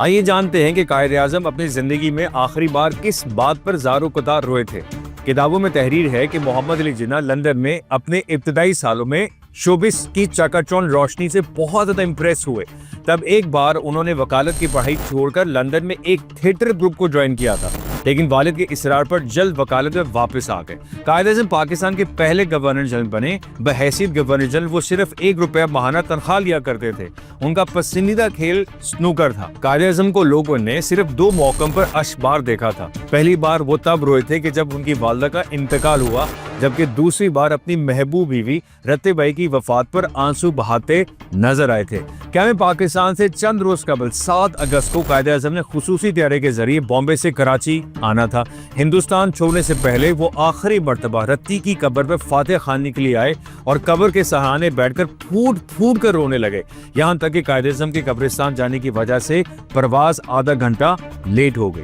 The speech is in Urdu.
آئیے جانتے ہیں کہ قائد اعظم اپنی زندگی میں آخری بار کس بات پر زار و قطار روئے تھے۔ کتابوں میں تحریر ہے کہ محمد علی جناح لندن میں اپنے ابتدائی سالوں میں شوبز کی چکا چوند روشنی سے بہت زیادہ امپریس ہوئے۔ تب ایک بار انہوں نے وکالت کی پڑھائی چھوڑ کر لندن میں ایک تھیٹر گروپ کو جوائن کیا تھا، لیکن والد کے اصرار پر جلد وکالت میں واپس آ گئے۔ قائد اعظم پاکستان کے پہلے گورنر جنرل بنے۔ بحیثیت گورنر جنرل وہ صرف ₹1 ماہانہ تنخواہ لیا کرتے تھے۔ ان کا پسندیدہ کھیل سنوکر تھا۔ قائد اعظم کو لوگوں نے صرف 2 موقعوں پر اشبار دیکھا تھا۔ پہلی بار وہ تب روئے تھے کہ جب ان کی والدہ کا انتقال ہوا، جبکہ دوسری بار اپنی محبوب بیوی رتیہ بائی کی وفات پر آنسو بہاتے نظر آئے تھے۔ قیام پاکستان سے چند روز قبل 7 اگست کو قائد اعظم نے خصوصی طیارے کے ذریعے بامبے سے کراچی آنا تھا۔ ہندوستان چھوڑنے سے پہلے وہ آخری مرتبہ رتی کی قبر پر فاتح خوانی کے لیے آئے اور قبر کے سہانے بیٹھ کر پھوٹ پھوٹ کر رونے لگے، یہاں تک کہ قائد اعظم کے قبرستان جانے کی وجہ سے پرواز آدھا گھنٹہ لیٹ ہو گئی۔